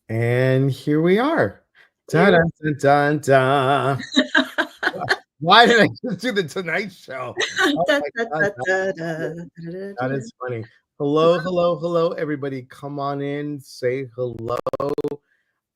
And here we are. Dun, dun, dun, dun. Why did I just do the Tonight Show? Oh Da, my da, God, da, da, da, da, da, that da. is funny. Hello, hello, hello, everybody. Come on in, say hello.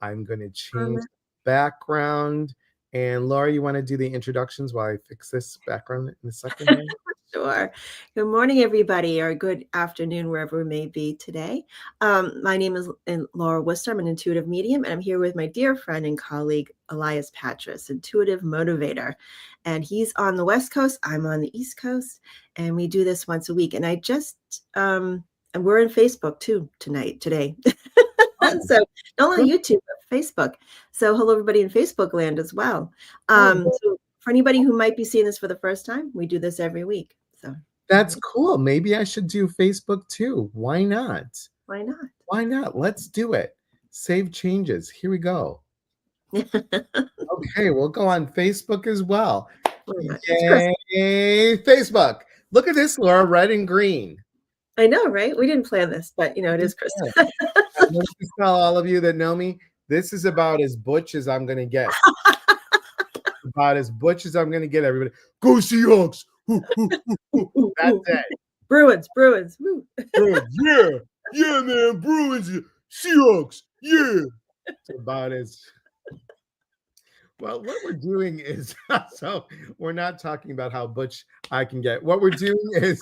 I'm going to change the background. And Laura, you want to do the introductions while I fix this background in a second here? Sure. Good morning, everybody, or good afternoon, wherever we may be today. My name is Laura Wooster. I'm an intuitive medium, and I'm here with my dear friend and colleague, Elias Patras, intuitive motivator. And he's on the West Coast, I'm on the East Coast, and we do this once a week. And and we're in Facebook too today. Oh, So not only good. YouTube, but Facebook. So hello, everybody in Facebook land as well. Oh, So for anybody who might be seeing this for the first time, we do this every week. So that's cool. Maybe I should do Facebook too. Why not? why not? Why not? Let's do it. Save changes. Here we go. Okay, we'll go on Facebook as well. It's Christmas. Yay, Facebook. Look at this, Laura, red and green. I know, right? We didn't plan this, but it is Yeah. Christmas. I'm going to tell all of you that know me, this is about as butch as I'm going to get. About as butch as I'm going to get, everybody. Go Seahawks. That's it. Bruins. Woo. Yeah. Yeah, man. Bruins. Seahawks. Yeah. It's about as... Well, what we're doing is, so we're not talking about how butch I can get. What we're doing is,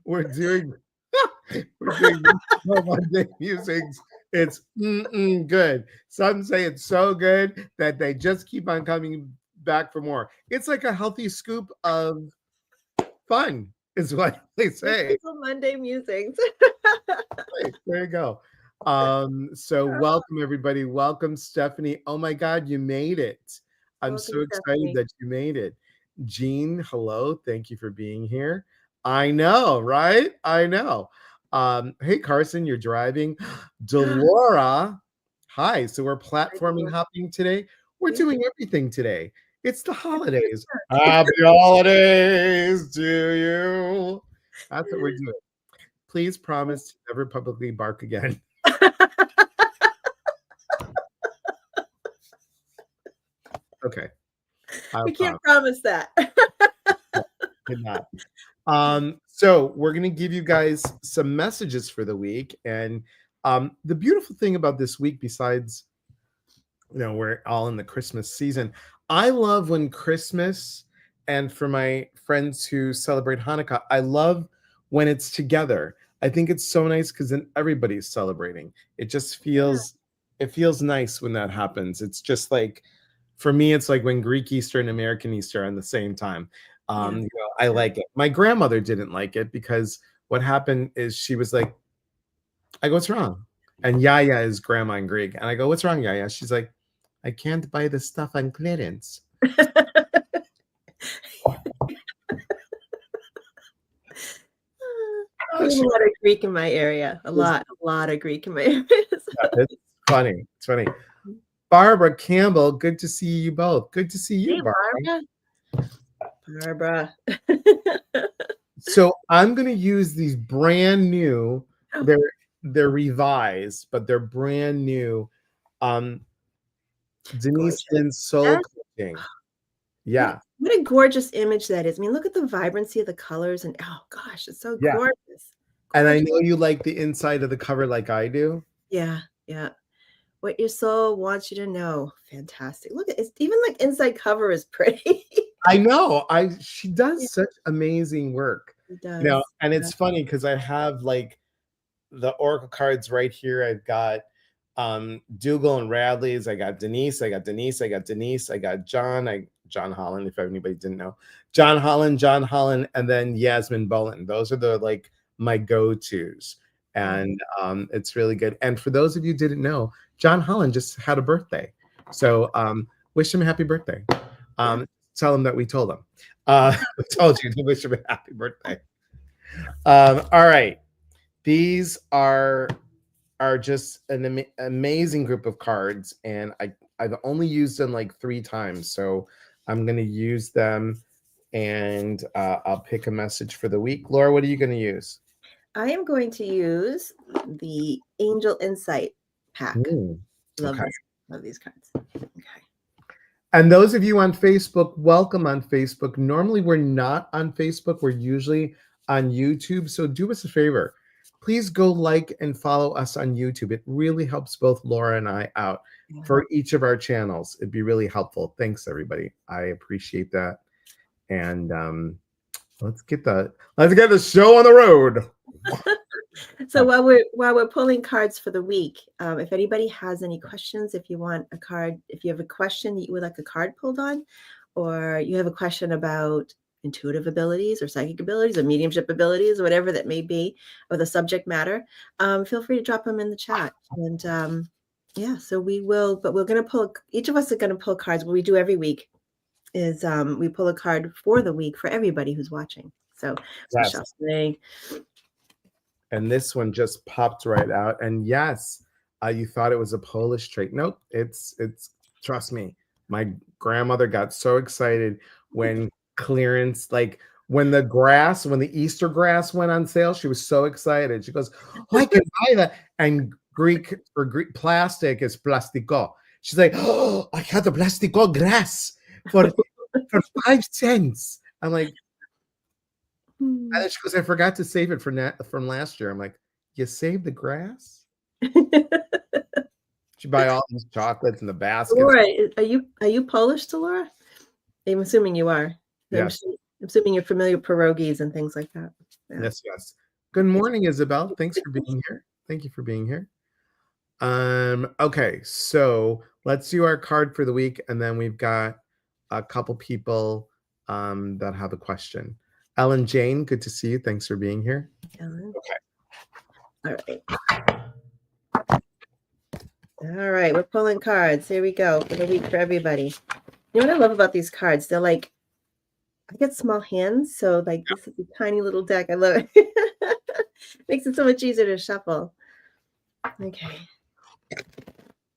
we're doing Monday Musings. It's good. Some say it's so good that they just keep on coming back for more. It's like a healthy scoop of fun, is what they say. Monday musings. Right, there you go. So welcome everybody. Welcome, Stephanie. Oh my God, you made it. I'm Welcome, so excited Stephanie. that you made it. Jean, hello. Thank you for being here. I know, right? I know. Hey Carson, you're driving. Delora, hi. So we're platforming hopping today. We're doing everything today. It's the holidays. Happy holidays to you. That's what we're doing. Please promise to never publicly bark again. Okay. We can't promise that. Could not. So we're going to give you guys some messages for the week. And the beautiful thing about this week, besides, we're all in the Christmas season, I love when Christmas, and for my friends who celebrate Hanukkah, I love when it's together. I think it's so nice because then everybody's celebrating. It just feels, it feels nice when that happens. It's just like, for me, it's like when Greek Easter and American Easter are on the same time. I like it. My grandmother didn't like it because what happened is she was like, I go, what's wrong? And Yaya is grandma in Greek. And I go, what's wrong, Yaya? She's like, I can't buy the stuff on clearance. There's a lot of Greek in my area. A lot of Greek in my area. It's funny. It's funny. Barbara Campbell, good to see you both. Good to see you, Hey, Barbara. So I'm going to use these brand new, they're revised, but they're brand new. Denise Lynn's Soul Coaching. Yeah. What a gorgeous image that is. I mean, look at the vibrancy of the colors and oh gosh, it's so gorgeous. And I know you like the inside of the cover like I do. Yeah. What your soul wants you to know. Fantastic. Look at it. Even like inside cover is pretty. I know. She does such amazing work. It does. And it's funny because I have like the Oracle cards right here. I've got Dougal and Radley's. I got Denise. I got John Holland, if anybody didn't know. John Holland, and then Yasmin Bowen. Those are the like my go-tos. And it's really good. And for those of you who didn't know, John Holland just had a birthday. So wish him a happy birthday. Tell him that we told him. We told you to wish him a happy birthday. All right. These are just an amazing group of cards. And I've only used them like 3 times. So I'm going to use them and I'll pick a message for the week. Laura, what are you going to use? I am going to use the Angel Insight pack. Love Okay. this. Love these cards. Okay. And those of you on Facebook, welcome on Facebook. Normally, we're not on Facebook. We're usually on YouTube. So do us a favor. Please go like and follow us on YouTube. It really helps both Laura and I out for each of our channels. It'd be really helpful. Thanks, everybody. I appreciate that. And let's get the show on the road. So while we're pulling cards for the week, if anybody has any questions, if you want a card, if you have a question you would like a card pulled on, or you have a question about intuitive abilities or psychic abilities or mediumship abilities, or whatever that may be, or the subject matter, feel free to drop them in the chat. And yeah, so we will, but we're going to pull, each of us are going to pull cards. What we do every week is we pull a card for the week for everybody who's watching. So Yes. shuffling. And this one just popped right out. And yes, you thought it was a Polish trait. Nope, it's trust me. My grandmother got so excited when clearance, like when the Easter grass went on sale, she was so excited. She goes, "Oh, I can buy that." And Greek plastic is plastiko. She's like, "Oh, I got the plastiko grass for 5 cents." I'm like, and then she goes, "I forgot to save it from last year." I'm like, "You saved the grass?" She buy all these chocolates in the baskets. Laura, are you Polish, to Laura? I'm assuming you are. Yes. I'm assuming you're familiar with pierogies and things like that. Yeah. Yes. Good morning, Isabel. Thanks for being here. Thank you for being here. Okay, so let's do our card for the week, and then we've got a couple people that have a question. Ellen Jane, good to see you. Thanks for being here. Ellen. Okay. All right, we're pulling cards. Here we go for the week for everybody. You know what I love about these cards? They're like, I get small hands, so like this is a tiny little deck. I love it. Makes it so much easier to shuffle. Okay.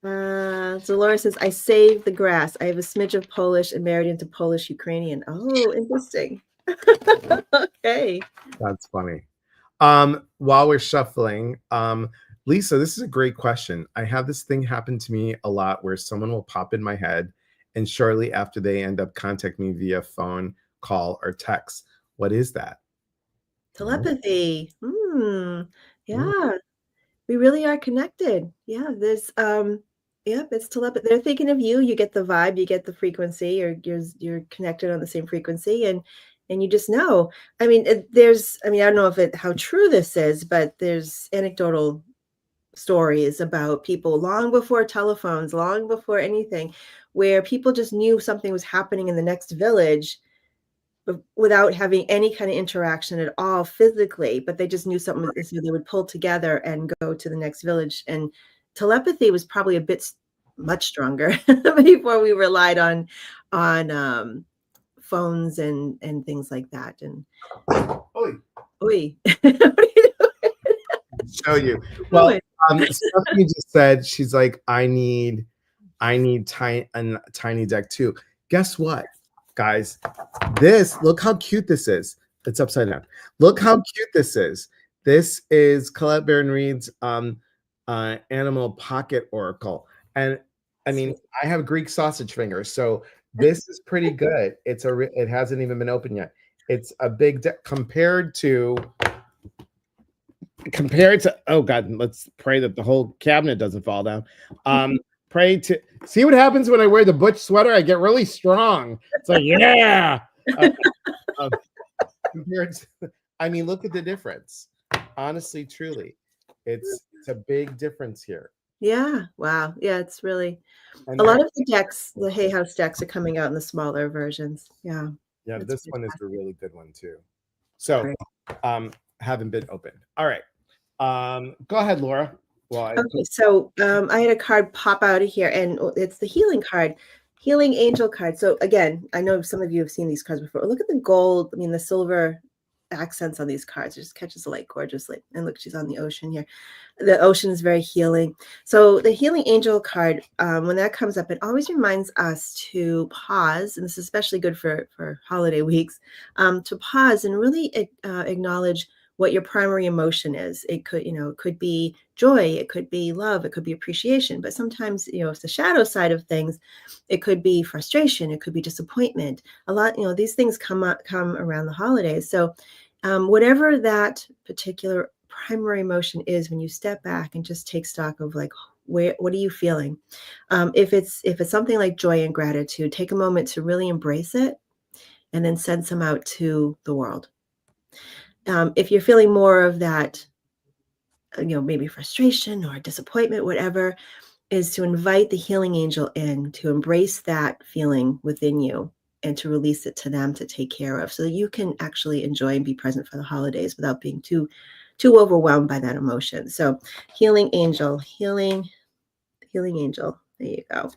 So Laura says, I saved the grass. I have a smidge of Polish and married into Polish Ukrainian. Oh, interesting. Okay. That's funny. While we're shuffling, Lisa, this is a great question. I have this thing happen to me a lot where someone will pop in my head, and shortly after they end up contacting me via phone, call, or text. What is that? Telepathy. Yeah. We really are connected. Yeah, there's it's telepathy. They're thinking of you. You get the vibe, you get the frequency, or you're connected on the same frequency, and you just know. I mean, I don't know how true this is, but there's anecdotal stories about people long before telephones, long before anything, where people just knew something was happening in the next village without having any kind of interaction at all physically, but they just knew something was, so they would pull together and go to the next village. And telepathy was probably a bit much stronger before we relied on phones and things like that. And Oi. Show you. Well, Stephanie just said, she's like, I need a tiny deck too. Guess what, guys? Look how cute this is. It's upside down. Look how cute this is. This is Colette Baron Reed's Animal Pocket Oracle. And I mean, I have Greek sausage fingers, so this is pretty good. It hasn't even been opened yet. It's a big deck compared to, oh God, let's pray that the whole cabinet doesn't fall down. Pray to see what happens when I wear the butch sweater. I get really strong. It's like, yeah. Compared to, I mean, look at the difference. Honestly, truly, it's a big difference here. Yeah. Wow. Yeah, it's really a lot of the decks, the Hay House decks, are coming out in the smaller versions. Yeah. Yeah, this one is a really good one too. So, haven't been opened. All right. Go ahead, Laura. Okay, so I had a card pop out of here, and it's the healing card, healing angel card. So again, I know some of you have seen these cards before. Look at the gold, the silver accents on these cards. It just catches the light gorgeously. And look, she's on the ocean here. The ocean is very healing. So the healing angel card, when that comes up, it always reminds us to pause, and this is especially good for holiday weeks, to pause and really acknowledge what your primary emotion is. It could, it could be joy, it could be love, it could be appreciation. But sometimes, it's the shadow side of things. It could be frustration, it could be disappointment. A lot, these things come around the holidays. So whatever that particular primary emotion is, when you step back and just take stock of like, what are you feeling? If it's something like joy and gratitude, take a moment to really embrace it and then send some out to the world. If you're feeling more of that, maybe frustration or disappointment, whatever, is to invite the healing angel in to embrace that feeling within you and to release it to them to take care of, so that you can actually enjoy and be present for the holidays without being too overwhelmed by that emotion. So healing angel, healing angel. There you go.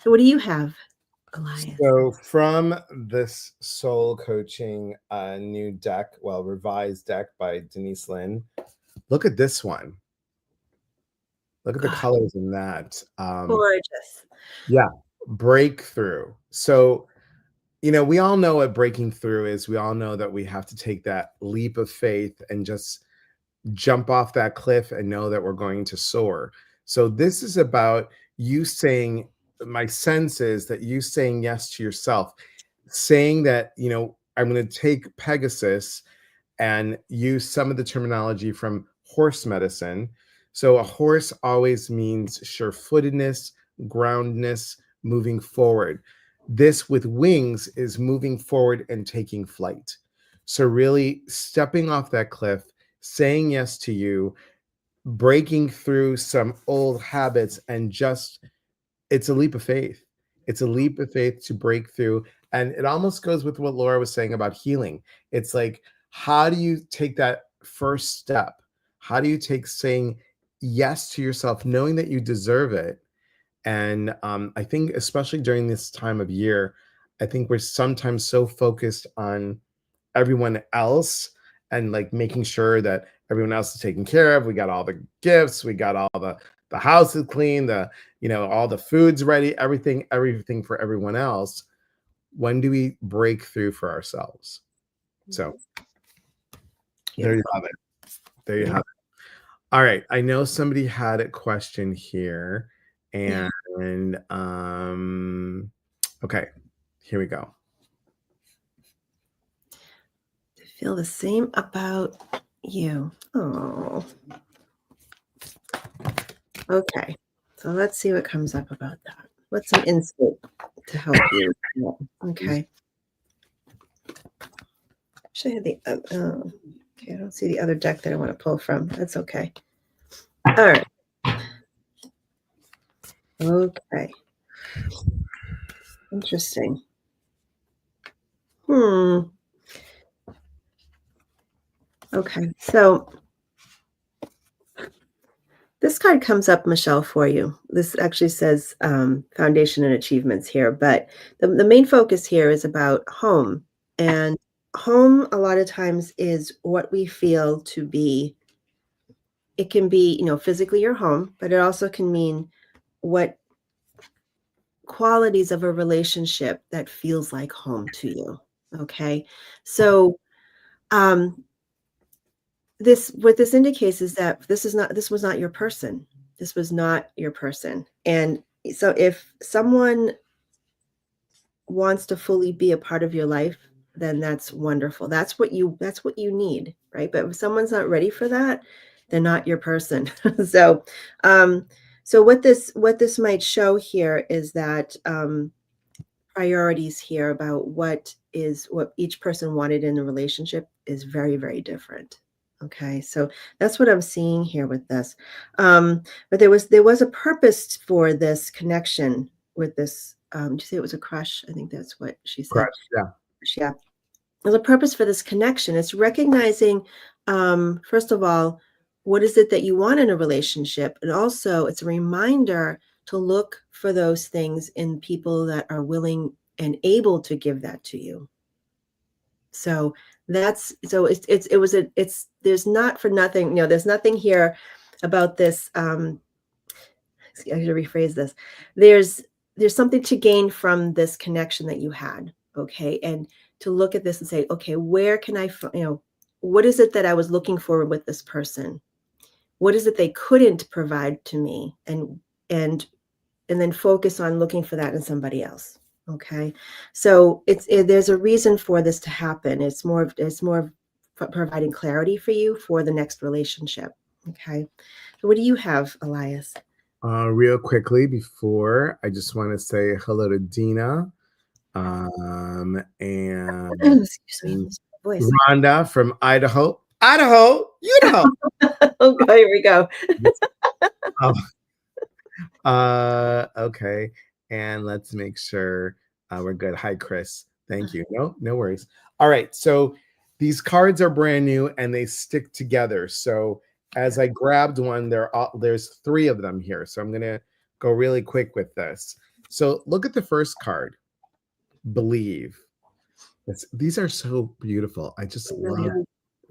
So what do you have, Elias? So from this soul coaching new deck, well, revised deck by Denise Lynn, look at this one. Look at the Oh, colors in that. gorgeous. Yeah, breakthrough. So, we all know what breaking through is. We all know that we have to take that leap of faith and just jump off that cliff and know that we're going to soar. So this is about you saying, my sense is that you saying yes to yourself, saying that, I'm going to take Pegasus and use some of the terminology from horse medicine. So a horse always means sure-footedness, groundness, moving forward. This with wings is moving forward and taking flight. So really stepping off that cliff, saying yes to you, breaking through some old habits, and just, it's a leap of faith. It's a leap of faith to break through. And it almost goes with what Laura was saying about healing. It's like, how do you take that first step? How do you take saying yes to yourself, knowing that you deserve it? And I think, especially during this time of year, I think we're sometimes so focused on everyone else and like making sure that everyone else is taken care of. We got all the gifts, we got all the house is clean, all the food's ready, everything for everyone else. When do we break through for ourselves? So there you Beautiful. have it. There you have Yeah. it. All right. I know somebody had a question here. Yeah. And okay, here we go. I feel the same about you. Oh. Okay. So let's see what comes up about that. What's some insight to help you? Yeah. Okay. Actually, I had okay, I don't see the other deck that I want to pull from. That's okay. All right. Okay. Interesting. Hmm. Okay. So this card comes up, Michelle, for you. This actually says foundation and achievements here, but the main focus here is about home. And home, a lot of times, is what we feel to be. It can be, physically your home, but it also can mean what qualities of a relationship that feels like home to you. Okay. So, um, what this indicates is that this was not your person. This was not your person. And so if someone wants to fully be a part of your life, then that's wonderful. That's what you need, right? But if someone's not ready for that, they're not your person. So um so what this might show here is that priorities here about what each person wanted in a relationship is very, very different. Okay, so that's what I'm seeing here with this. But there was a purpose for this connection with this. Did you say it was a crush? I think that's what she said. Correct. Yeah. Yeah, there's a purpose for this connection. It's recognizing, first of all, what is it that you want in a relationship, and also it's a reminder to look for those things in people that are willing and able to give that to you. So it's there's not for nothing, there's nothing here about this. I should rephrase this. There's there's something to gain from this connection that you had, okay? And to look at this and say, okay, where can I, what is it that I was looking for with this person? What is it they couldn't provide to me? And then focus on looking for that in somebody else. Okay. So there's a reason for this to happen. It's more of providing clarity for you for the next relationship. Okay. So what do you have, Elias? Real quickly before, I just want to say hello to Dina, and Excuse me, lose my voice. Rhonda from Idaho. Idaho, Idaho. Okay, here we go. Oh, okay. And let's make sure we're good. Hi, Chris. Thank you. No worries. All right. So these cards are brand new and they stick together. So as I grabbed one, there's 3 of them here. So I'm gonna go really quick with this. So look at the first card, believe. These are so beautiful. I just They really love are.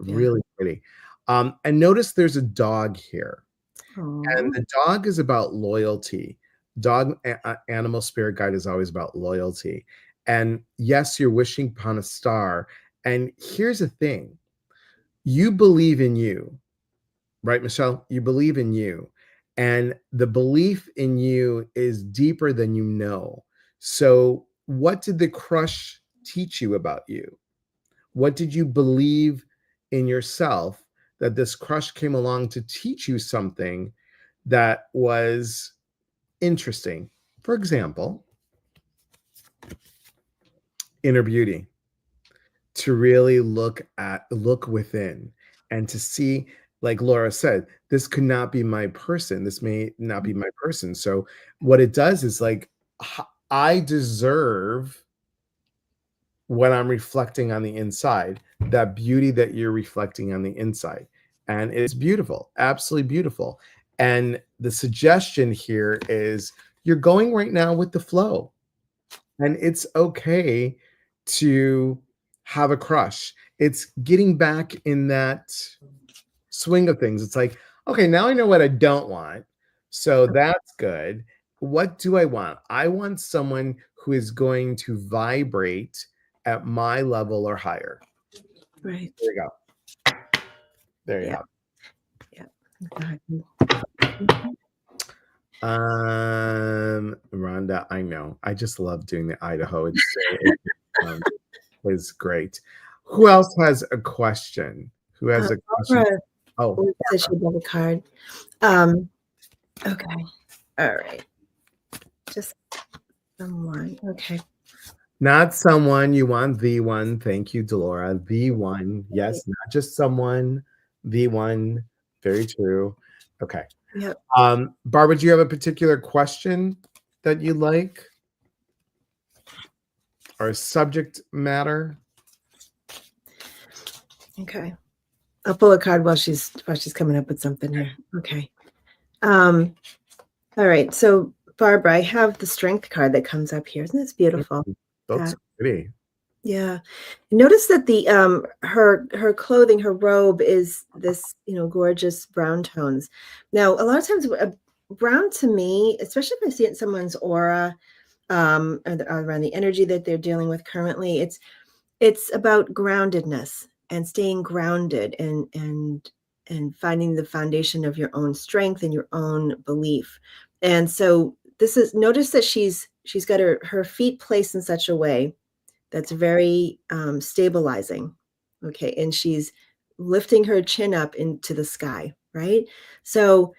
Yeah. really pretty. And notice there's a dog here. And Aw. the dog is about loyalty. Animal spirit guide is always about loyalty. And yes, you're wishing upon a star. And here's the thing, you believe in you, right, Michelle? You believe in you. And the belief in you is deeper than you know. So, what did the crush teach you about you? What did you believe in yourself that this crush came along to teach you something that was interesting? For example, inner beauty, to really look within and to see, like Laura said, this could not be my person. This may not be my person. So what it does is like, I deserve what I'm reflecting on the inside, that beauty that you're reflecting on the inside. And it's beautiful, absolutely beautiful. And the suggestion here is you're going right now with the flow. And it's okay to have a crush. It's getting back in that swing of things. It's like, okay, now I know what I don't want. So that's good. What do I want? I want someone who is going to vibrate at my level or higher. Right. There you go. There you Yeah. have Yeah. Go ahead. it. Rhonda, I know. I just love doing the Idaho. It's great. Who else has a question? Who has a question? Barbara Oh, said she'd love a card. Okay. All right. Just someone. Okay. not someone, you want the one. Thank you, Delora. The one. Yes, not just someone, the one. Very true. Okay. Yep. Barbara, do you have a particular question that you like? Or a subject matter? Okay. I'll pull a card while she's coming up with something here. Okay. All right. So Barbara, I have the strength card that comes up here. Isn't this beautiful? That's pretty. Yeah. Notice that the her clothing, her robe is this, gorgeous brown tones. Now, a lot of times brown to me, especially if I see it in someone's aura, around the energy that they're dealing with currently, it's about groundedness and staying grounded and finding the foundation of your own strength and your own belief. And so notice that she's got her feet placed in such a way that's very stabilizing. Okay. And she's lifting her chin up into the sky, right? So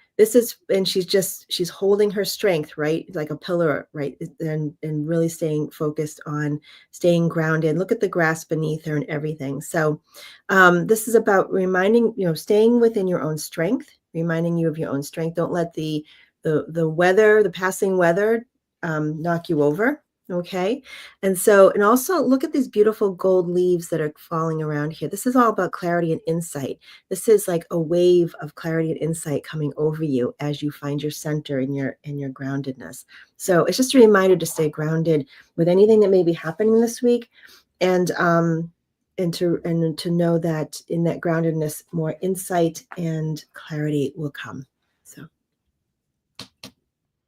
and she's holding her strength, right? Like a pillar, right? And really staying focused on staying grounded. Look at the grass beneath her and everything. So this is about reminding, staying within your own strength, reminding you of your own strength. Don't let the weather, the passing weather, knock you over. Okay. And also look at these beautiful gold leaves that are falling around here. This is all about clarity and insight. This is like a wave of clarity and insight coming over you as you find your center in your groundedness. So it's just a reminder to stay grounded with anything that may be happening this week, and to know that in that groundedness, more insight and clarity will come. So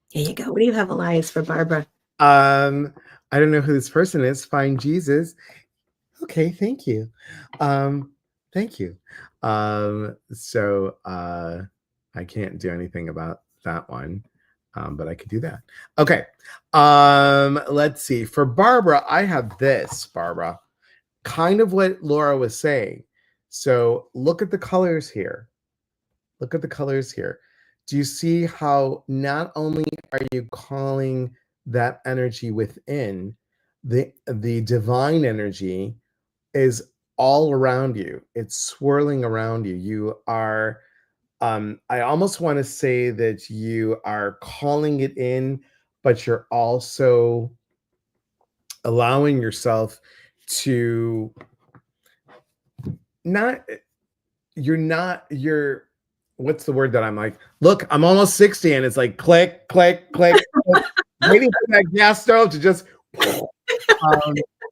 here you go. What do you have, Elias, for Barbara? I don't know who this person is. Find Jesus. Okay, thank you. Thank you. So I can't do anything about that one, but I could do that. Okay. Let's see. For Barbara, I have this, Barbara, kind of what Laura was saying. So look at the colors here. Look at the colors here. Do you see how not only are you calling that energy within, the divine energy is all around you. It's swirling around you. You are, I almost want to say that you are calling it in, but you're also allowing yourself to not, you're, what's the word that I'm like, look, I'm almost 60 and it's like click, click, click, click, waiting for that gas stove to just,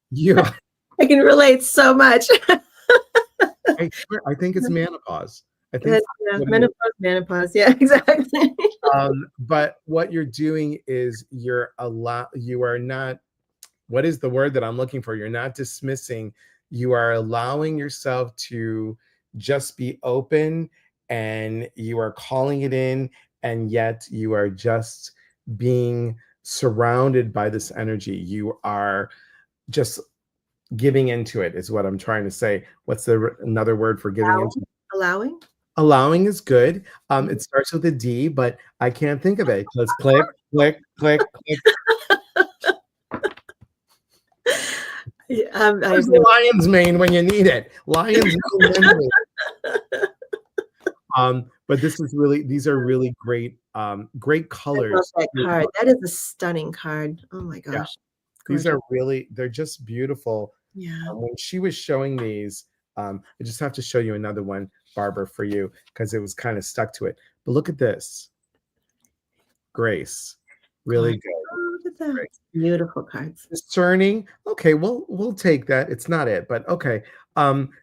you, I can relate so much. I think it's menopause. I think Yeah, what it is. menopause. Yeah, exactly. But what you're doing is you are not, what is the word that I'm looking for? You're not dismissing, you are allowing yourself to just be open, and you are calling it in, and yet you are just being surrounded by this energy. You are just giving into it, is what I'm trying to say. What's another word for giving into? Allowing? Allowing is good. Mhm. It starts with a D, but I can't think of it. Let's click, click, click, click. Yeah, Where's I've the never lion's mane when you need it? Lion's mane. Memory. But these are really great, great I love colors. that card. That is a stunning card. Oh my Yeah, gosh. these Gorgeous. are really, they're just beautiful. Yeah. When she was showing these, I just have to show you another one, Barbara, for you, because it was kind of stuck to it. But look at this, Grace. Really Gorgeous. good. Oh, look at that. Great. Beautiful cards. Discerning. Okay, we'll take that. It's not it, but okay.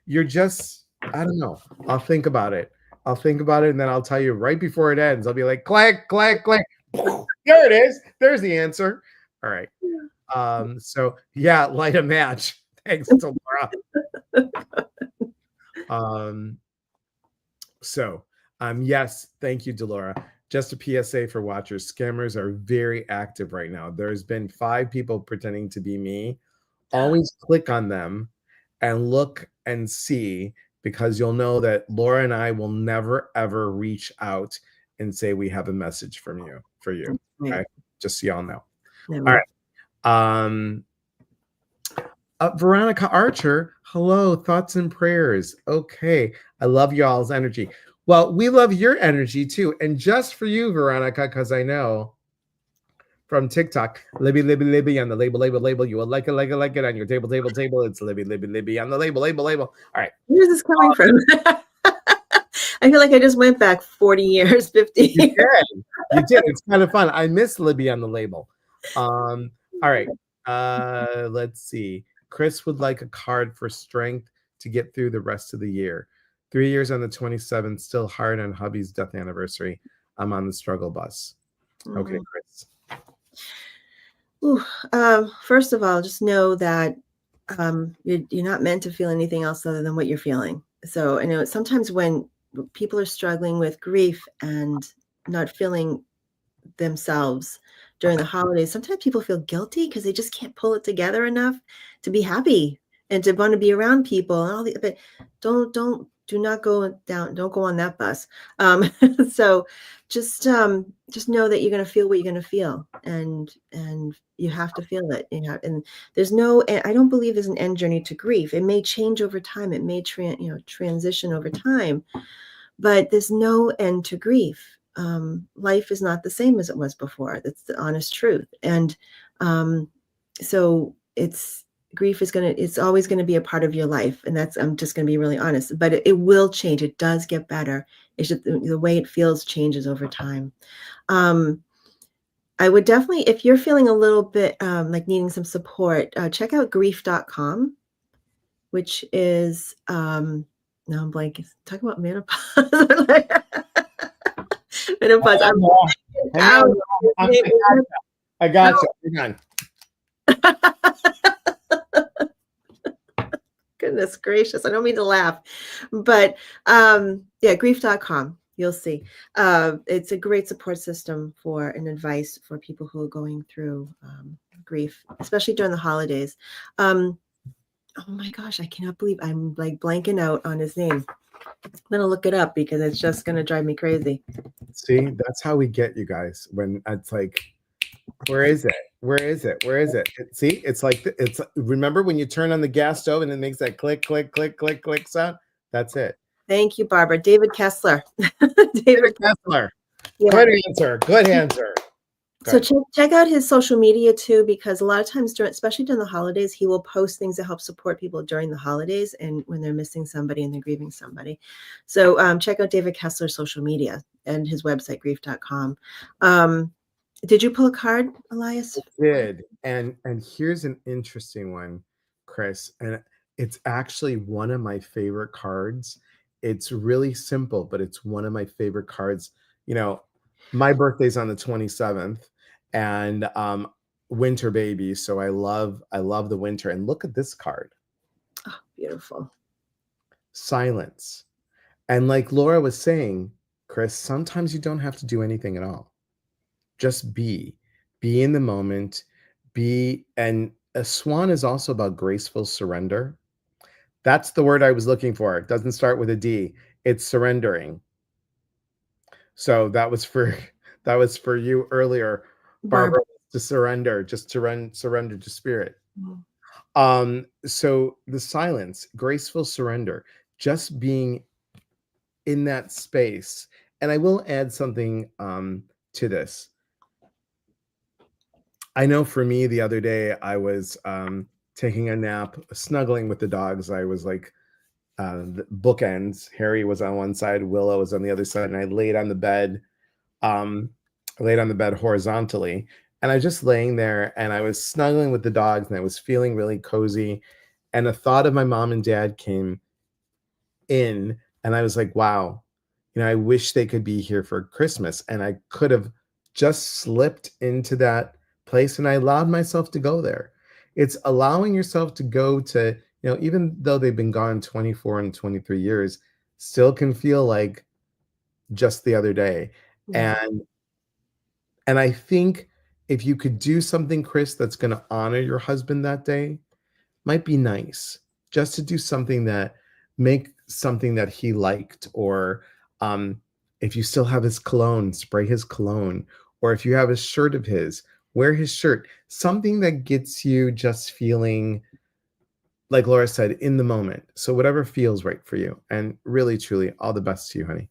You're just, I don't know. I'll think about it. I'll think about it, and then I'll tell you right before it ends. I'll be like, click, click, click. There it is. There's the answer. All right. So yeah, light a match. Thanks to Laura. Um, so yes, thank you, Delora. Just a PSA for watchers. Scammers are very active right now. There's been 5 people pretending to be me. Always click on them and look and see, because you'll know that Laura and I will never ever reach out and say we have a message from you for you. Right. Okay, just so y'all know. All Never. right. Veronica Archer, hello, thoughts and prayers. Okay, I love y'all's energy. Well, we love your energy too, and just for you, Veronica, because I know from TikTok, Libby, Libby, Libby on the label, label, label. You will like it on your table, table, table. It's Libby, Libby, Libby on the label, label, label. All right. Where's this coming from? I feel like I just went back 40 years, 50 You years. did. You did. It's kind of fun. I miss Libby on the label. All right. Let's see. Chris would like a card for strength to get through the rest of the year. 3 years on the 27th, still hard on hubby's death anniversary. I'm on the struggle bus. Okay, Chris. Ooh, first of all, just know that you're not meant to feel anything else other than what you're feeling. So I know sometimes when people are struggling with grief and not feeling themselves during the holidays, sometimes people feel guilty because they just can't pull it together enough to be happy and to want to be around people and all the, but do not go down, don't go on that bus. So just know that you're going to feel what you're going to feel, and you have to feel it. And there's no, I don't believe there's an end journey to grief. It may change over time. It may transition over time, but there's no end to grief. Life is not the same as it was before. That's the honest truth. And so it's always going to be a part of your life. And I'm just going to be really honest, but it will change. It does get better. It's just the way it feels changes over time. I would definitely, if you're feeling a little bit like needing some support, check out grief.com, which is, now I'm blanking. Talk about menopause. Menopause. Hang on. I got you. Hang on. Goodness. Goodness gracious. I don't mean to laugh. But yeah, grief.com. You'll see. It's a great support system for and advice for people who are going through grief, especially during the holidays. Um, oh my gosh, I cannot believe I'm like blanking out on his name. I'm gonna look it up because it's just gonna drive me crazy. See, that's how we get you guys when it's like, where is it? Where is it? Where is it? See, it's like it's remember when you turn on the gas stove and it makes that click, click, click, click, click sound? That's it. Thank you, Barbara. David Kessler. David David, Kessler. yeah. Good answer. Good answer. So Good. check out his social media too, because a lot of times during, especially during the holidays, he will post things that help support people during the holidays and when they're missing somebody and they're grieving somebody. So check out David Kessler's social media and his website, grief.com. Did you pull a card, Elias? Did. And here's an interesting one, Chris, and it's actually one of my favorite cards. It's really simple, but it's one of my favorite cards. You know, my birthday's on the 27th and winter baby, so I love the winter. And look at this card. Oh, beautiful. Silence. And like Laura was saying, Chris, sometimes you don't have to do anything at all. Just be in the moment, be. And a swan is also about graceful surrender. That's the word I was looking for. It doesn't start with a D. It's surrendering. So that was for that was for you earlier, Barbara. Barbara, to surrender, just to surrender to spirit. Mhm. So the silence, graceful surrender, just being in that space. And I will add something to this. I know for me, the other day, I was taking a nap, snuggling with the dogs. I was like, the bookends. Harry was on one side, Willow was on the other side, and I laid on the bed, um, laid on the bed horizontally. And I was just laying there and I was snuggling with the dogs and I was feeling really cozy. And a thought of my mom and dad came in, and I was like, wow, I wish they could be here for Christmas. And I could have just slipped into that place and I allowed myself to go there. It's allowing yourself to go to, even though they've been gone 24 and 23 years, still can feel like just the other day. Yeah. And I think if you could do something, Chris, that's going to honor your husband that day, might be nice just to do something that make something that he liked, or if you still have his cologne, spray his cologne, or if you have a shirt of his, wear his shirt, something that gets you just feeling, like Laura said, in the moment. So whatever feels right for you. And really truly all the best to you, honey.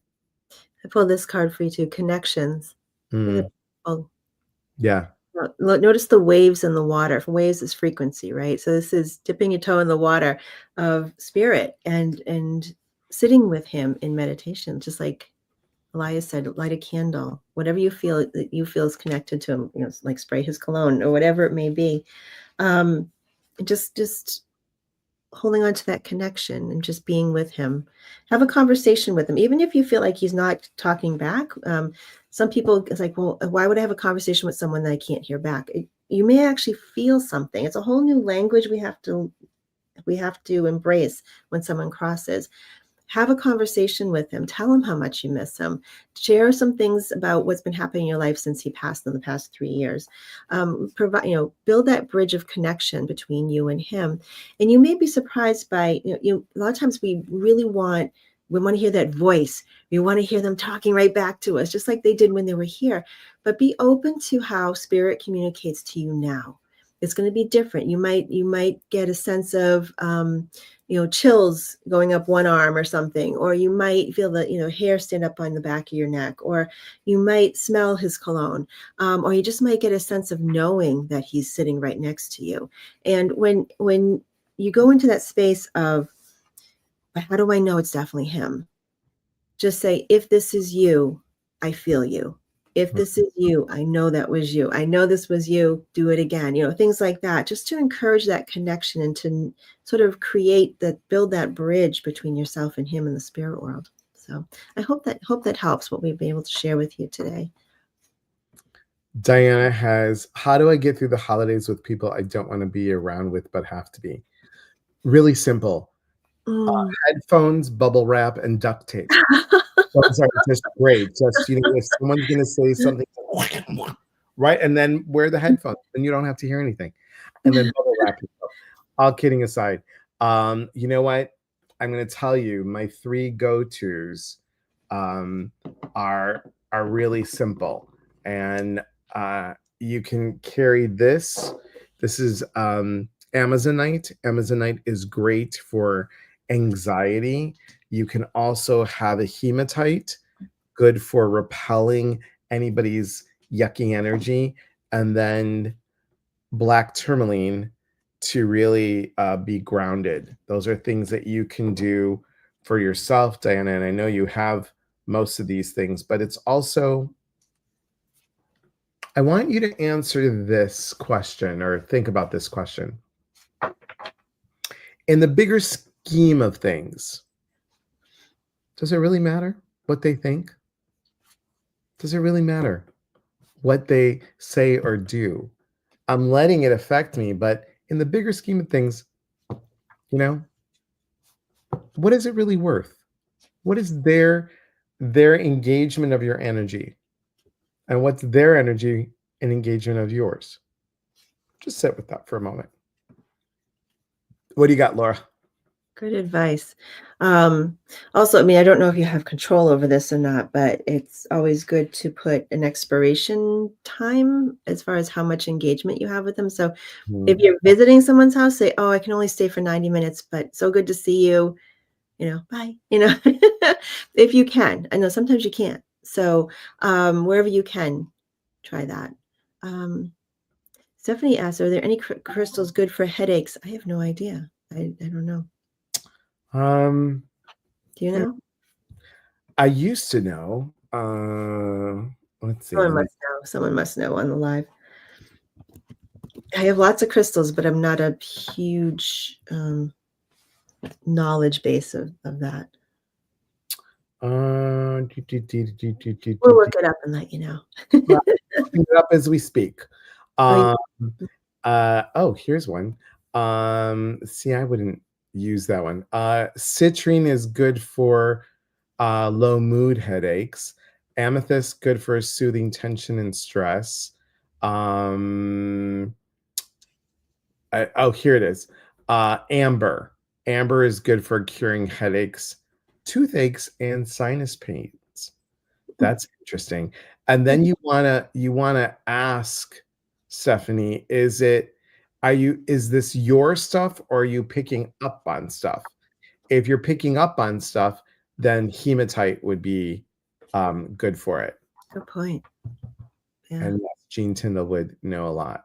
I pulled this card for you too, connections. Isn't it Mm, beautiful? yeah. Notice the waves in the water. Waves is frequency, right? So this is dipping your toe in the water of spirit and sitting with him in meditation, just like Elias said, light a candle, whatever you feel that you feel is connected to him, like spray his cologne or whatever it may be. Um, just holding on to that connection and just being with him. Have a conversation with him, even if you feel like he's not talking back. Some people, it's like, well, why would I have a conversation with someone that I can't hear back? You may actually feel something. It's a whole new language we have to embrace when someone crosses. Have a conversation with him. Tell him how much you miss him. Share some things about what's been happening in your life since he passed in the past 3 years. Build that bridge of connection between you and him. And you may be surprised by, a lot of times we want to hear that voice. We want to hear them talking right back to us, just like they did when they were here. But be open to how spirit communicates to you now. It's going to be different. You might get a sense of chills going up one arm or something, or you might feel the, hair stand up on the back of your neck, or you might smell his cologne, or you just might get a sense of knowing that he's sitting right next to you. And when you go into that space of, but how do I know it's definitely him? Just say, if this is you, I feel you. If this is you, I know that was you. I know this was you. Do it again. Things like that, just to encourage that connection and to sort of build that bridge between yourself and him in the spirit world. So I hope that helps what we've been able to share with you today. Diana has, how do I get through the holidays with people I don't want to be around with but have to be? Really simple. Mm. Headphones, bubble wrap, and duct tape. Those are just great. Just, if someone's gonna say something, right, and then wear the headphones, then you don't have to hear anything, and then bubble wrap yourself. All kidding aside, you know what? I'm gonna tell you my 3 go-tos, um, are really simple, and, you can carry this. This is, Amazonite. Amazonite is great for anxiety. You can also have a hematite, good for repelling anybody's yucky energy, and then black tourmaline to really be grounded. Those are things that you can do for yourself, Diana. And I know you have most of these things, but it's also, I want you to answer this question or think about this question. In the bigger scheme of things, does it really matter what they think? Does it really matter what they say or do? I'm letting it affect me, but in the bigger scheme of things, you know, what is it really worth? What is their engagement of your energy? And what's their energy and engagement of yours? Just sit with that for a moment. What do you got, Laura? Good advice. Also, I mean, I don't know if you have control over this or not, but it's always good to put an expiration time as far as how much engagement you have with them. So if Mhm. you're visiting someone's house, say, "Oh, I can only stay for 90 minutes, but so good to see you, bye." If you can. I know sometimes you can't. So, wherever you can, try that. Um, Stephanie asked, "Are there any crystals good for headaches?" I have no idea. I don't know. Um, Do you you know, know? I used to know. Let's see. Someone Let me. must know. Someone must know on the live. I have lots of crystals, but I'm not a huge knowledge base of that. We'll look it up and let you know. Well, looking it up as we speak. Oh, Um, oh, here's one. See, I wouldn't use that one. Citrine is good for low mood headaches. Amethyst, good for soothing tension and stress. Um, oh, here it is. Amber. Amber is good for curing headaches, toothaches, and sinus pains. That's interesting. And then you wanna ask Stephanie, is this your stuff or are you picking up on stuff? If you're picking up on stuff, then hematite would be good for it. good point. Yeah. And yes, Gene Tyndall would know a lot.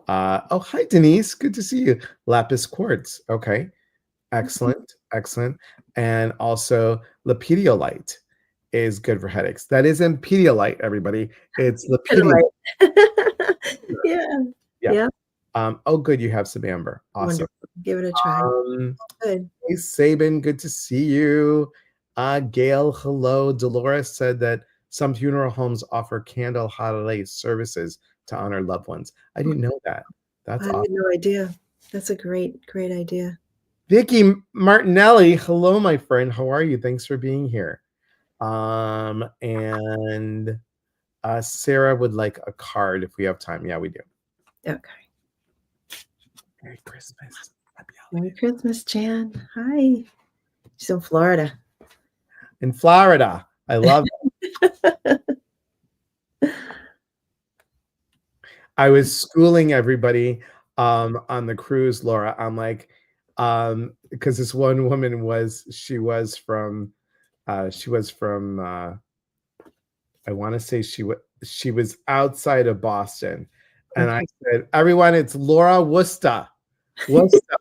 Oh, hi, Denise. Good to see you. Lapis quartz. Okay. Excellent. Excellent. And also lapidolite is good for headaches. That isn't Pedialyte, everybody. It's lapidolite. Like, yeah. Yeah. Yeah. Oh, good. You have some amber. Awesome. Wonderful. Give it a try. Um, Good. hey, Sabin, good to see you. Gail, hello. Dolores said that some funeral homes offer candle holiday services to honor loved ones. I didn't know that. I That's had awesome. no idea. That's a great idea. Vicky Martinelli, hello, my friend. How are you? Thanks for being here. And Sarah would like a card if we have time. Yeah, we do. Okay. Merry Christmas. Happy Merry holidays. Christmas, Jan. Hi. She's in Florida. In Florida. I love it. I was schooling everybody on the cruise, Laura. I'm like, because this one woman she was from I want to say she was outside of Boston. And I Okay. said, everyone, it's Laura Wooster. Wooster.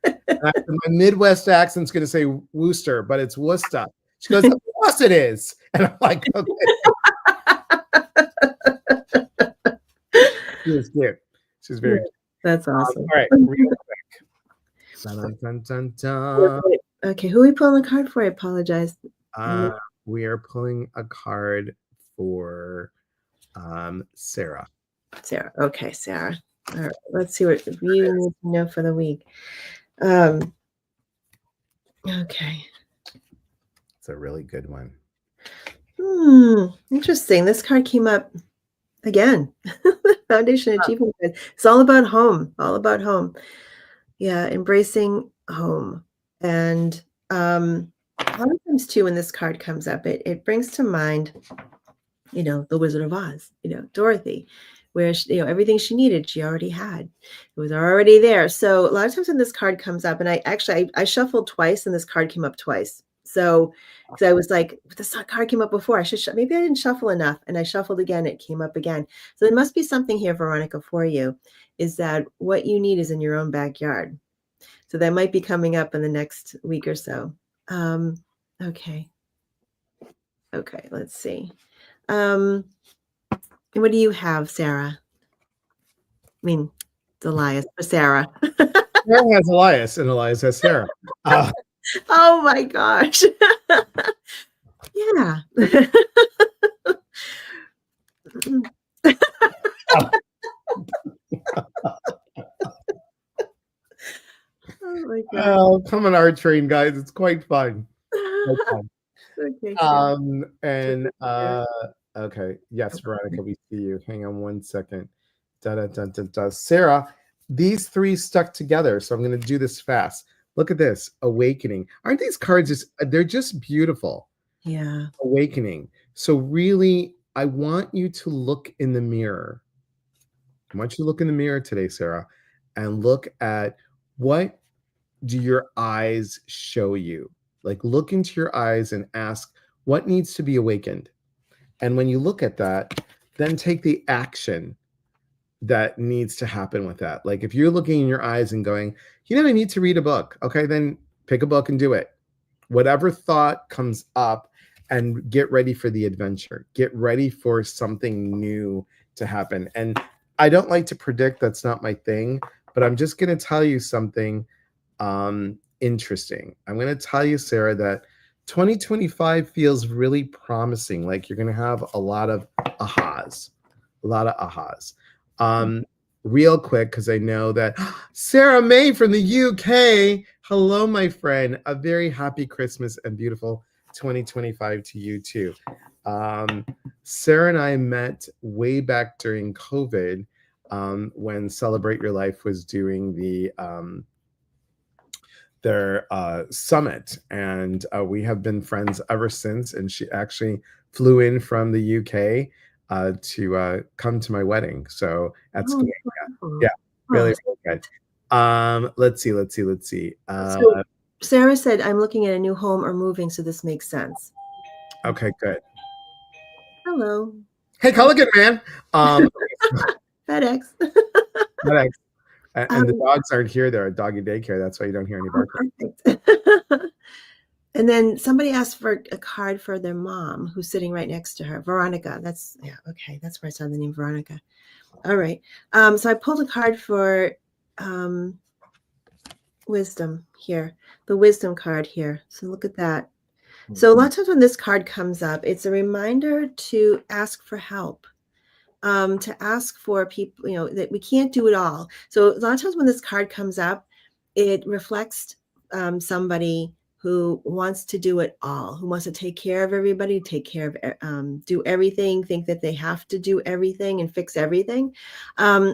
And my Midwest accent's going to say Wooster, but it's Worcester. She goes, of course it is. And I'm like, okay. She was cute. She was Yeah, very cute. that's awesome. All right, real quick. Dun, dun, dun, dun. Okay, who are we pulling the card for? I apologize. Uh, we are pulling a card for Sarah. Sarah. Okay, Sarah. All right, let's see what you need to know for the week. Um, Okay. It's a really good one. Interesting. This card came up again. Foundation Achievement Card. It's all about home, all about home. Yeah, embracing home. And a lot of times too, when this card comes up, it brings to mind, the Wizard of Oz, Dorothy, where everything she needed, she already had. It was already there. So a lot of times when this card comes up, and I shuffled twice, and this card came up twice. So because I was like, this card came up before, I should maybe I didn't shuffle enough, and I shuffled again, it came up again. So there must be something here, Veronica, for you, is that what you need is in your own backyard. So that might be coming up in the next week or so. Um, okay. Okay, let's see. What do you have, Sarah? I mean, it's Elias, but Sarah. Sarah has Elias, and Elias has Sarah. Uh, Oh my gosh. Yeah. Oh my god. oh, come on our train, guys. It's quite fun. Quite fun. Okay, Sarah. And Sarah. okay, yes, Veronica, we see you. Hang on one second. Da da da da da. Sarah, these three stuck together, so I'm going to do this fast. Look at this, awakening. Aren't these cards just? They're just beautiful. Yeah. Awakening. So really, I want you to look in the mirror. I want you to look in the mirror today, Sarah, and look at what do your eyes show you? Like look into your eyes and ask what needs to be awakened. And when you look at that, then take the action that needs to happen with that. Like if you're looking in your eyes and going, I need to read a book. Okay, then pick a book and do it. Whatever thought comes up, and get ready for the adventure. Get ready for something new to happen. And I don't like to predict, that's not my thing, but I'm just going to tell you something interesting. I'm going to tell you, Sarah, that 2025 feels really promising. Like you're going to have a lot of ahas, a lot of ahas. Real quick, because I know that Sarah May from the UK. Hello, my friend. A very happy Christmas and beautiful 2025 to you too. Sarah and I met way back during COVID when Celebrate Your Life was doing their summit, and we have been friends ever since. And she actually flew in from the UK to come to my wedding. So that's Oh, great. wonderful. Yeah, Oh, really, really good. Let's see. so Sarah said, I'm looking at a new home or moving, so this makes sense. Okay, good. Hello. Hey, Culligan, man. FedEx. Next. And the Um, dogs aren't here. They're at doggy daycare. That's why you don't hear any oh, barking. perfect. And then somebody asked for a card for their mom who's sitting right next to her. Veronica. Okay. That's where I saw the name Veronica. All right. So I pulled a card for wisdom here, the wisdom card here. So look at that. So a lot of times when this card comes up, it's a reminder to ask for help. To ask for people, that we can't do it all. So a lot of times when this card comes up, it reflects somebody who wants to do it all, who wants to take care of everybody, do everything, think that they have to do everything and fix everything.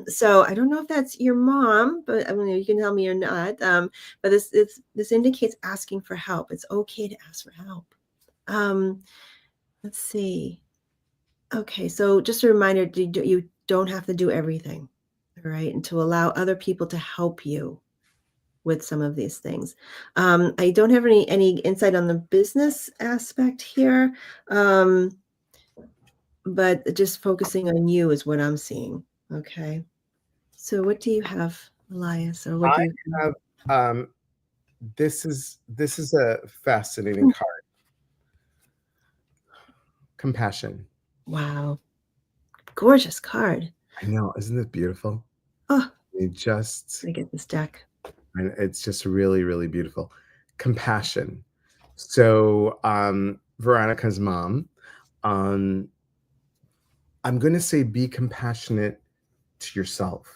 So I don't know if that's your mom, but I mean, you can tell me you're not. But this indicates asking for help. It's okay to ask for help. Let's see. Okay, so just a reminder, you don't have to do everything, all right? And to allow other people to help you with some of these things. I don't have any insight on the business aspect here, but just focusing on you is what I'm seeing, okay? So what do you have, Elias, or what I do you have? have this is a fascinating card. Compassion. Wow, gorgeous card. I know, isn't it beautiful? Oh, It just let me get this deck. and it's just really, really beautiful. Compassion. So Veronica's mom, um, I'm gonna say be compassionate to yourself.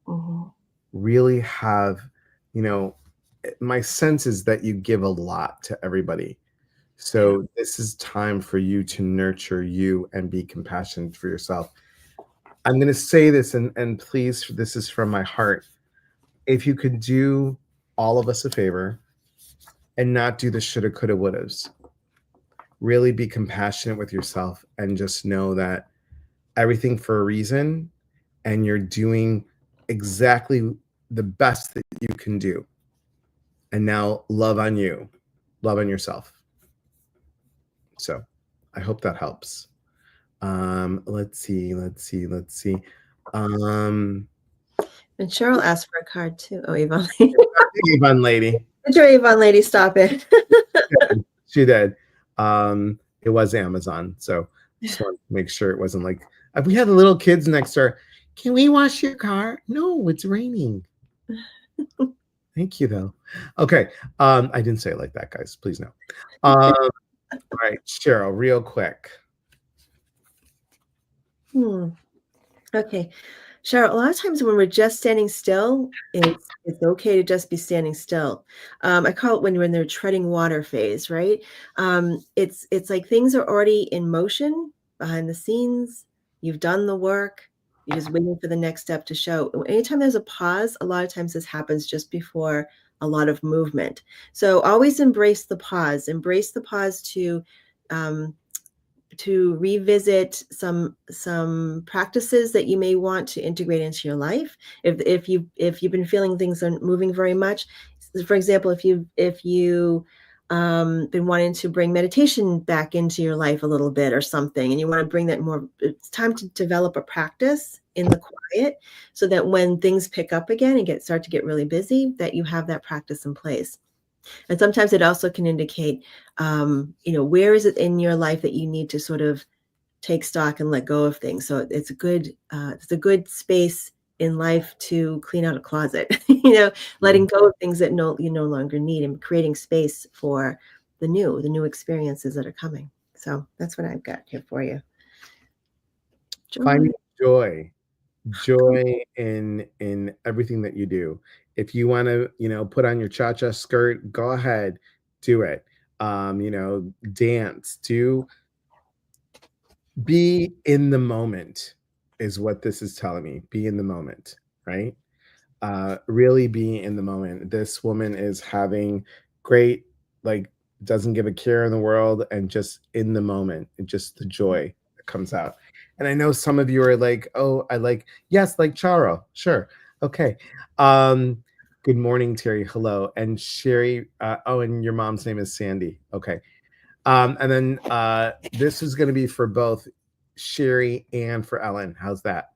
Mhm. Really have, you know, my sense is that you give a lot to everybody. Yeah. So this is time for you to nurture you and be compassionate for yourself. I'm going to say this, and please, this is from my heart. If you could do all of us a favor and not do the shoulda, coulda, wouldas, really be compassionate with yourself and just know that everything for a reason and you're doing exactly the best that you can do. And now love on you, love on yourself. So I hope that helps. Let's see, let's see, let's see. Um, And Cheryl asked for a card too. Oh, Yvonne. Avon lady. Get your Yvonne lady, stop it. She did. It was Amazon, so just wanted to make sure it wasn't like we had the little kids next door. Can we wash your car? No, it's raining. Thank you, though. Okay, I didn't say it like that, guys. Please no. All right, Cheryl, real quick. Okay. Cheryl, a lot of times when we're just standing still, it's okay to just be standing still. I call it when they're treading water phase, right? It's like things are already in motion behind the scenes. You've done the work. You're just waiting for the next step to show. Anytime there's a pause, a lot of times this happens just before a lot of movement. So always embrace the pause. Embrace the pause to revisit some practices that you may want to integrate into your life. If you've been feeling things aren't moving very much, for example, if you been wanting to bring meditation back into your life a little bit or something, and you want to bring that more, it's time to develop a practice in the quiet so that when things pick up again and start to get really busy, that you have that practice in place. And sometimes it also can indicate, where is it in your life that you need to sort of take stock and let go of things. So it's a good space in life to clean out a closet, letting go of things that you no longer need and creating space for the new experiences that are coming. So that's what I've got here for you. Finding joy in everything that you do. If you want to, put on your cha-cha skirt, go ahead, do it. Dance, be in the moment is what this is telling me. Be in the moment, right? Really be in the moment. This woman is having great, like, doesn't give a care in the world and just in the moment, and just the joy that comes out. And I know some of you are like, oh, yes, like Charo. Sure. Okay. Good morning, Terry. Hello. And Sherry. And your mom's name is Sandy. Okay. And then this is going to be for both Sherry and for Ellen. How's that?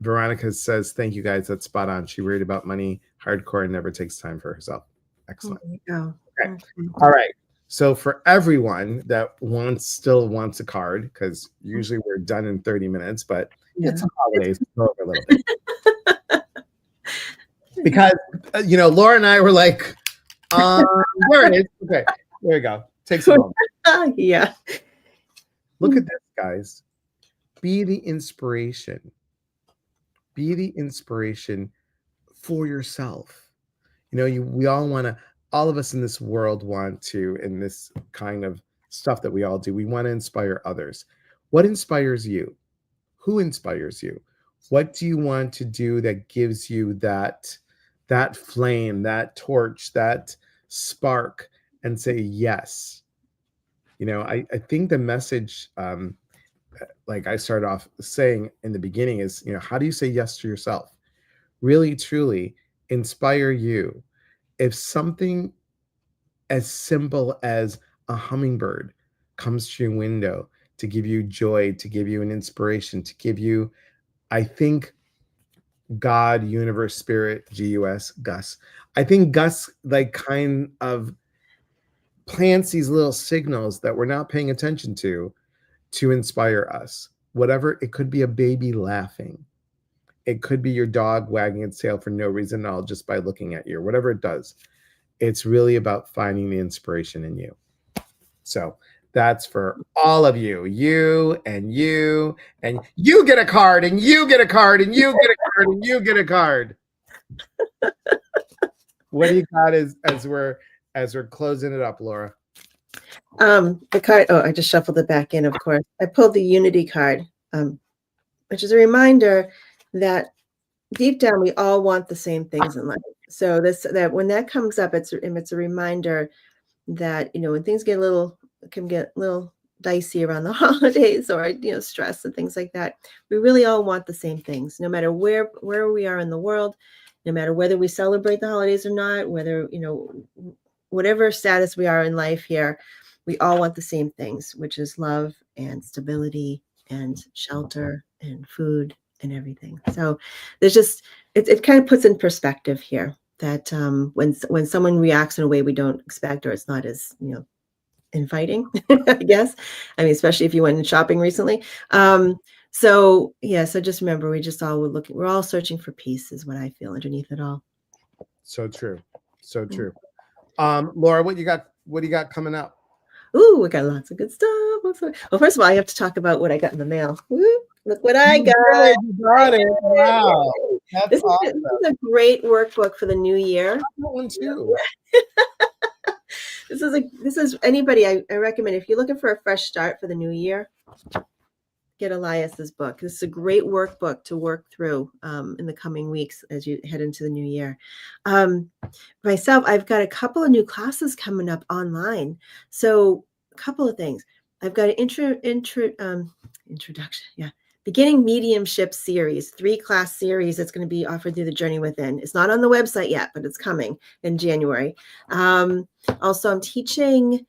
Veronica says, thank you guys. That's spot on. She worried about money, hardcore, and never takes time for herself. Excellent. There you go. Okay. All right. So for everyone that still wants a card, because usually we're done in 30 minutes, but it's a holiday, so go over a little bit. Because, Laura and I were like, there it is. Okay, there you go. Takes a moment. Yeah. Look at this, guys. Be the inspiration. Be the inspiration for yourself. We all want to, all of us in this world want to, in this kind of stuff that we all do, we want to inspire others. What inspires you? Who inspires you? What do you want to do that gives you that flame, that torch, that spark, and say yes? I think the message, like I started off saying in the beginning, is, how do you say yes to yourself? Really, truly inspire you. If something as simple as a hummingbird comes to your window to give you joy, to give you an inspiration, to give you, I think, God, universe, spirit, Gus. I think Gus kind of plants these little signals that we're not paying attention to inspire us. Whatever, it could be a baby laughing. It could be your dog wagging its tail for no reason at all, just by looking at you, or whatever it does. It's really about finding the inspiration in you. So that's for all of you. You and you get a card, and you get a card, and you get a card, and you get a card. What do you got as we're closing it up, Laura? The card, oh, I just shuffled it back in, of course. I pulled the Unity card, um, which is a reminder that deep down we all want the same things in life. So this that when that comes up, it's a reminder that when things can get a little dicey around the holidays or stress and things like that, we really all want the same things, no matter where we are in the world, no matter whether we celebrate the holidays or not, whether whatever status we are in life here, we all want the same things, which is love and stability and shelter and food and everything. So there's just it kind of puts in perspective here that when someone reacts in a way we don't expect, or it's not as inviting, I guess. I mean, especially if you went shopping recently. So yeah, so just remember, we're all searching for peace, is what I feel underneath it all. So true. So Mm. true. Laura, what do you got coming up? Ooh, we got lots of good stuff. Well, first of all, I have to talk about what I got in the mail. Woo, look what I You got. did. You I got it. did. Wow. Yay. That's This is a great workbook for the new year. that one too. This is anybody I recommend if you're looking for a fresh start for the new year, get Elias's book. This is a great workbook to work through in the coming weeks as you head into the new year. Myself, I've got a couple of new classes coming up online. So a couple of things. I've got an introduction, yeah, beginning mediumship series, 3-class series that's going to be offered through the Journey Within. It's not on the website yet, but it's coming in January. Also, I'm teaching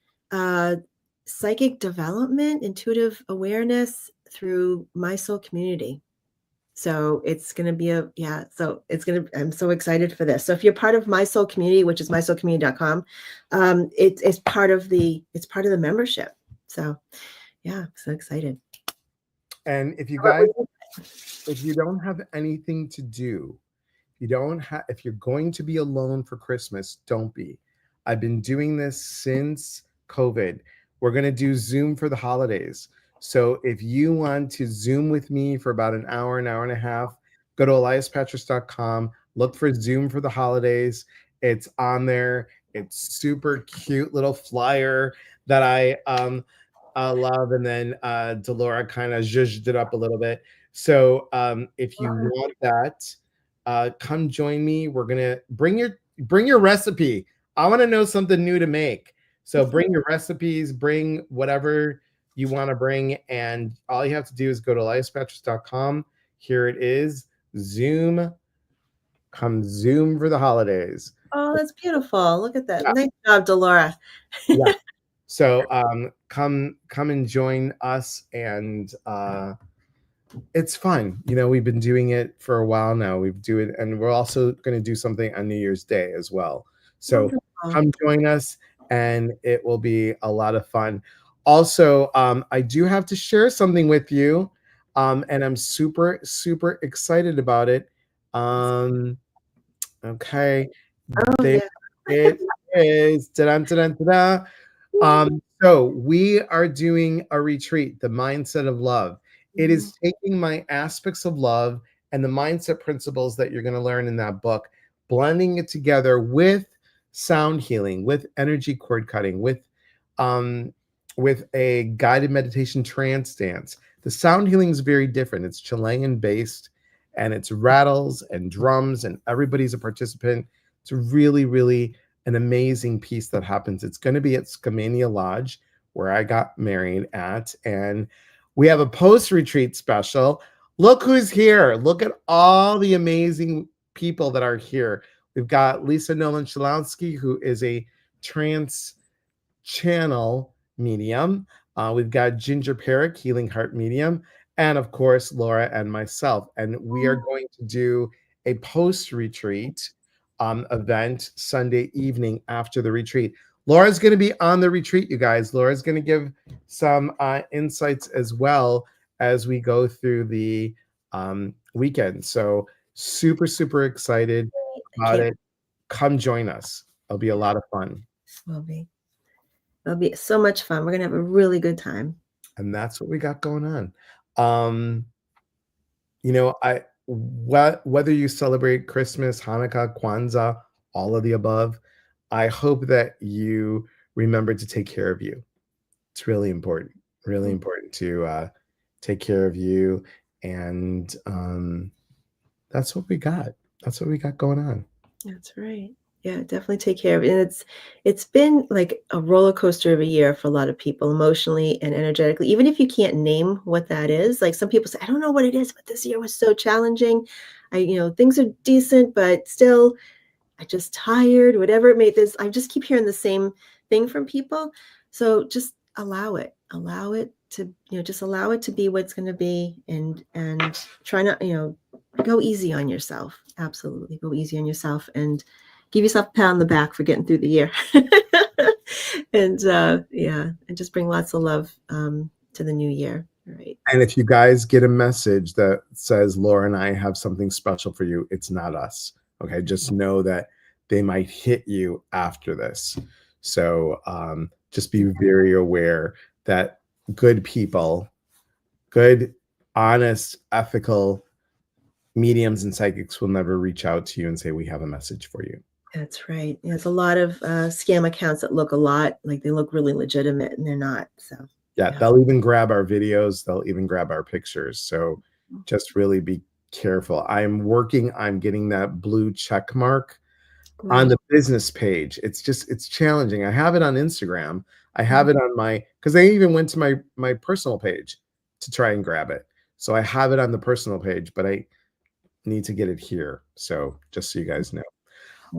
psychic development, intuitive awareness through My Soul Community. So it's going to be I'm so excited for this. So if you're part of My Soul Community, which is mysoulcommunity.com, it's part of the membership. So yeah, I'm so excited. And if you don't have anything to do, if you're going to be alone for Christmas, don't be. I've been doing this since COVID. We're going to do Zoom for the holidays. So if you want to Zoom with me for about an hour and a half, go to eliaspatris.com, look for Zoom for the holidays. It's on there. It's super cute little flyer that I love. And then Delora kind of zhuzhed it up a little bit. So if you want that, come join me. We're gonna bring your recipe. I want to know something new to make. So bring your recipes, bring whatever you want to bring, and all you have to do is go to eliaspatris.com. Here it is. Zoom. Come Zoom for the holidays. Oh, that's beautiful. Look at that. Yeah. Nice job, Delora. Yeah. So come and join us, and it's fun. We've been doing it for a while now. We've do it, and we're also going to do something on New Year's Day as well. So Wonderful. come join us, and it will be a lot of fun. Also, I do have to share something with you, and I'm super, super excited about it. Okay, Oh there yeah. it is. Ta-da, ta-da, ta-da. So we are doing a retreat, the mindset of love. It Mhm. is taking my aspects of love and the mindset principles that you're going to learn in that book, blending it together with sound healing, with energy cord cutting, um, with a guided meditation trance dance. The sound healing is very different. It's Chilean based, and it's rattles and drums, and everybody's a participant. It's really, really an amazing piece that happens. It's going to be at Skamania Lodge, where I got married at, and we have a post retreat special. Look who's here. Look at all the amazing people that are here. We've got Lisa Nolan Shalonsky, who is a trance channel medium. We've got Ginger Perrick, Healing Heart medium, and of course, Laura and myself. And we are going to do a post retreat event Sunday evening after the retreat. Laura's going to be on the retreat, you guys. Laura's going to give some insights as well as we go through the weekend. So, super, super excited I about can't. it. Come join us. It'll be a lot of fun. Will be. It'll be so much fun. We're gonna have a really good time. And that's what we got going on. Um, I whether you celebrate Christmas, Hanukkah, Kwanzaa, all of the above. I hope that you remember to take care of you. It's really important to take care of you. And that's what we got. That's what we got going on. That's right. Yeah, definitely take care of it. And it's been like a roller coaster of a year for a lot of people emotionally and energetically. Even if you can't name what that is, like some people say, I don't know what it is, but this year was so challenging. Things are decent, but still I just tired, whatever it made this. I just keep hearing the same thing from people. So just allow it. Allow it to, just allow it to be what's going to be and try not, go easy on yourself. Absolutely. Go easy on yourself and give yourself a pat on the back for getting through the year. And yeah, and just bring lots of love to the new year. All right. And if you guys get a message that says Laura and I have something special for you, it's not us. Okay. Just know that they might hit you after this. So just be very aware that good people, good, honest, ethical mediums and psychics will never reach out to you and say, we have a message for you. That's right. There's a lot of scam accounts that look a lot like they look really legitimate and they're not. So, Yeah, yeah. they'll even grab our videos, they'll even grab our pictures. So just really be careful. I'm getting that blue check mark on Great. the business page. It's challenging. I have it on Instagram. I have Mhm. it on because they even went to my personal page to try and grab it. So I have it on the personal page, but I need to get it here. So just so you guys know.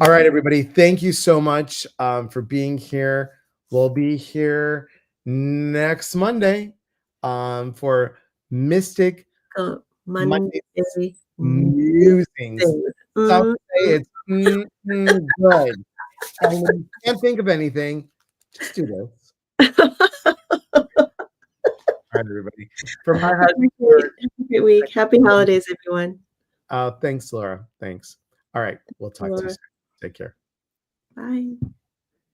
All right, everybody. Thank you so much for being here. We'll be here next Monday for Mystic Monday. Mondays Mm, Musings. Some mm, say mm. it's good. And when you can't think of anything, just do this. All right, everybody. From my heart to yours. Have a great week. Happy holidays, everyone. Thanks, Laura. Thanks. All right. We'll talk to you Laura. soon. Take care. Bye.